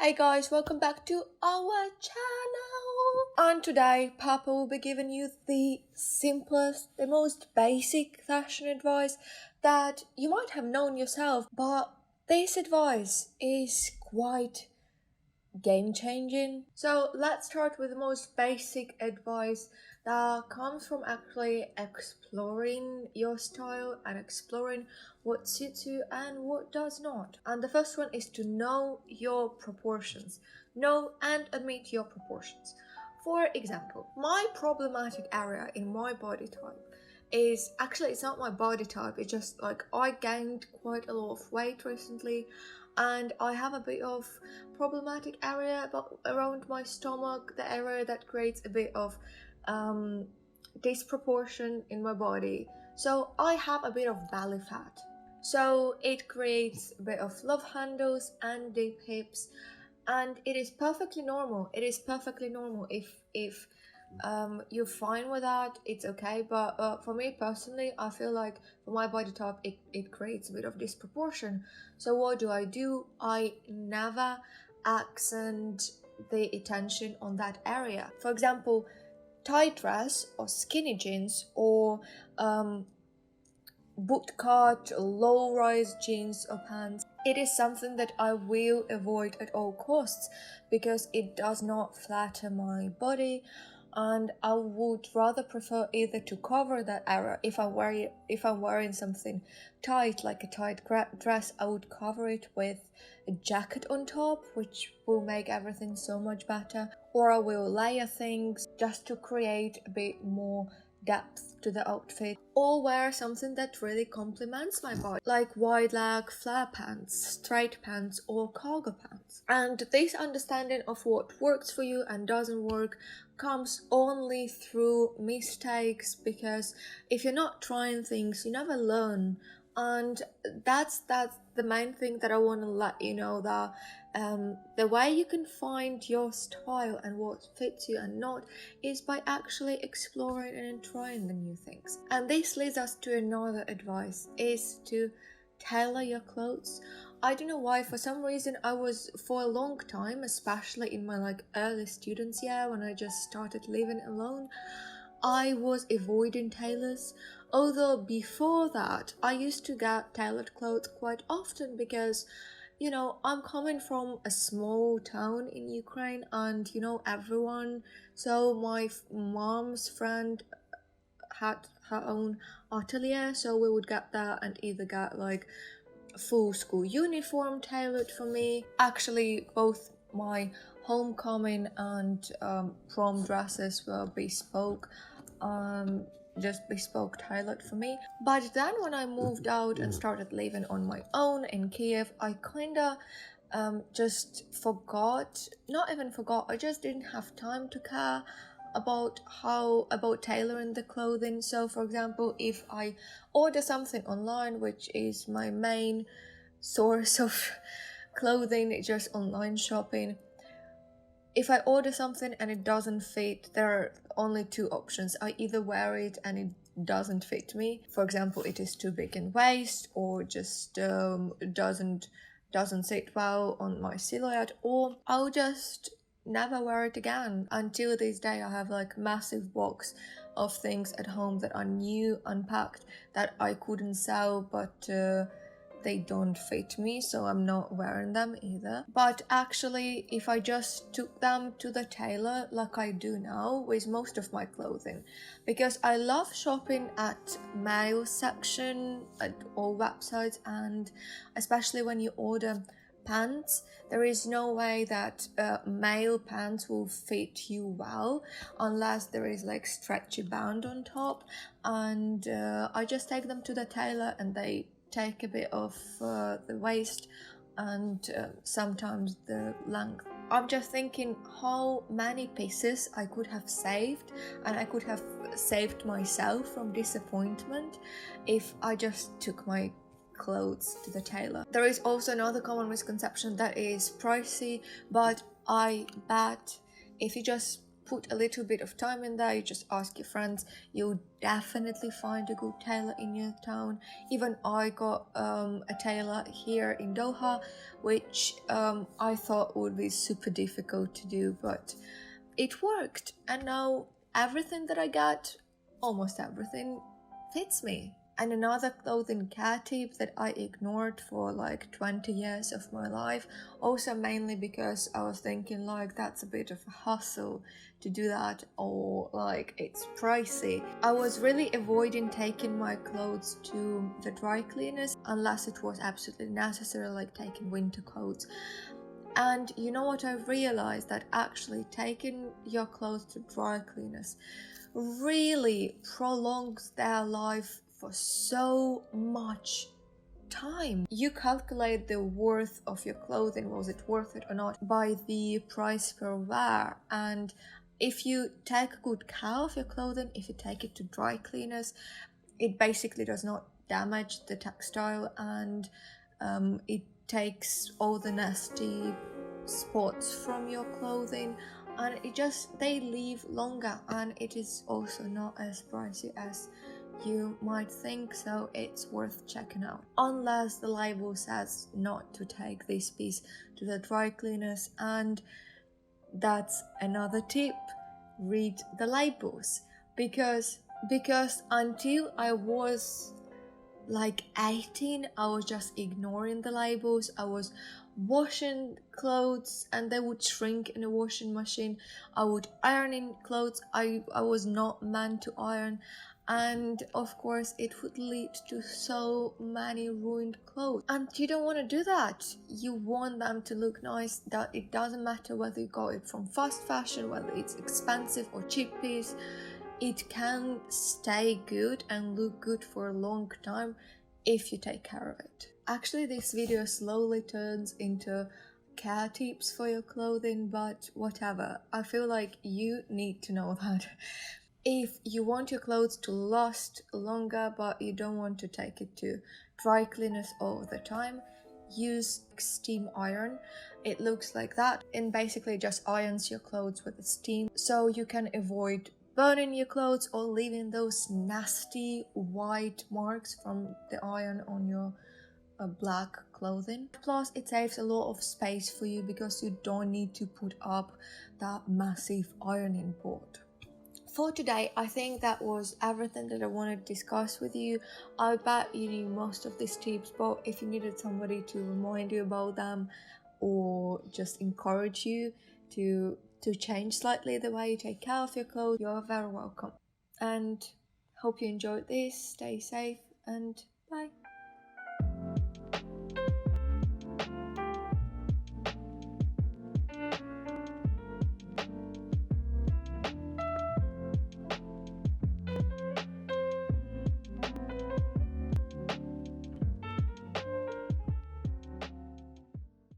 Hey guys, welcome back to our channel. And today, Papa will be giving you the simplest, the most basic fashion advice that you might have known yourself, but this advice is quite game changing. So let's start with the most basic advice that comes from actually exploring your style and exploring what suits you and what does not. And the first one is to know your proportions. Know and admit your proportions. For example, my problematic area in my body type is actually, it's not my body type, it's just like I gained quite a lot of weight recently and I have a bit of problematic area around my stomach, the area that creates a bit of disproportion in my body. So I have a bit of belly fat, so it creates a bit of love handles and deep hips, and it is perfectly normal. It is perfectly normal if you're fine with that, it's okay. But for me personally, I feel like for my body type, it creates a bit of disproportion. So what do? I never accent the attention on that area. For example, tight dress or skinny jeans or bootcut, low-rise jeans or pants. It is something that I will avoid at all costs because it does not flatter my body, and I would rather prefer either to cover that area. If I'm wearing something tight, like a tight dress, I would cover it with a jacket on top, which will make everything so much better. Or I will layer things just to create a bit more depth to the outfit, or wear something that really complements my body, like wide leg flare pants, straight pants, or cargo pants. And this understanding of what works for you and doesn't work comes only through mistakes, because if you're not trying things, you never learn. And that's the main thing that I want to let you know, that the way you can find your style and what fits you and not is by actually exploring and trying the new things. And this leads us to another advice, is to tailor your clothes. I don't know why, for some reason I was, for a long time, especially in my early students year when I just started living alone, I was avoiding tailors. Although before that, I used to get tailored clothes quite often because, I'm coming from a small town in Ukraine and, everyone. So my mom's friend had her own atelier, so we would get that and either get full school uniform tailored for me. Actually, both my homecoming and prom dresses were bespoke. Just bespoke tailored for me. But then when I moved out and started living on my own in Kiev, I kinda just forgot, not even forgot, I just didn't have time to care about tailoring the clothing. So for example, if I order something online, which is my main source of clothing, just online shopping, if I order something and it doesn't fit, there are only two options. I either wear it and it doesn't fit me. For example, it is too big in waist, or just doesn't sit well on my silhouette, or I'll just never wear it again. Until this day, I have massive box of things at home that are new, unpacked, that I couldn't sell, but they don't fit me, so I'm not wearing them either. But actually, if I just took them to the tailor like I do now with most of my clothing, because I love shopping at male section at all websites, and especially when you order pants, there is no way that male pants will fit you well unless there is stretchy band on top. And I just take them to the tailor and they take a bit of the waist and sometimes the length. I'm just thinking how many pieces I could have saved, and I could have saved myself from disappointment if I just took my clothes to the tailor. There is also another common misconception that is pricey, but I bet if you just put a little bit of time in there, you just ask your friends, you'll definitely find a good tailor in your town. Even I got a tailor here in Doha, which I thought would be super difficult to do, but it worked. And now everything that I got, almost everything, fits me. And another clothing cat tip that I ignored for like 20 years of my life, also mainly because I was thinking like that's a bit of a hustle to do that, or like it's pricey. I was really avoiding taking my clothes to the dry cleaners unless it was absolutely necessary, like taking winter coats. And you know what, I realized that actually taking your clothes to dry cleaners really prolongs their life for so much time. You calculate the worth of your clothing, was it worth it or not, by the price per wear. And if you take good care of your clothing, if you take it to dry cleaners, it basically does not damage the textile, and it takes all the nasty spots from your clothing, and they leave longer, and it is also not as pricey as you might think, so it's worth checking out. Unless the label says not to take this piece to the dry cleaners, and that's another tip: read the labels, because until I was like 18, I was just ignoring the labels. I was washing clothes and they would shrink in a washing machine. I would ironing clothes I was not meant to iron, and of course it would lead to so many ruined clothes, and you don't want to do that. You want them to look nice. That it doesn't matter whether you got it from fast fashion, whether it's expensive or cheap piece, it can stay good and look good for a long time if you take care of it. Actually, this video slowly turns into care tips for your clothing, but whatever. I feel like you need to know that. If you want your clothes to last longer but you don't want to take it to dry cleaners all the time, use steam iron. It looks like that and basically just irons your clothes with the steam, so you can avoid burning your clothes or leaving those nasty white marks from the iron on your black clothing. Plus, it saves a lot of space for you because you don't need to put up that massive ironing board. For today, I think that was everything that I wanted to discuss with you. I bet you knew most of these tips, but if you needed somebody to remind you about them or just encourage you to change slightly the way you take care of your clothes, you're very welcome. And hope you enjoyed this. Stay safe and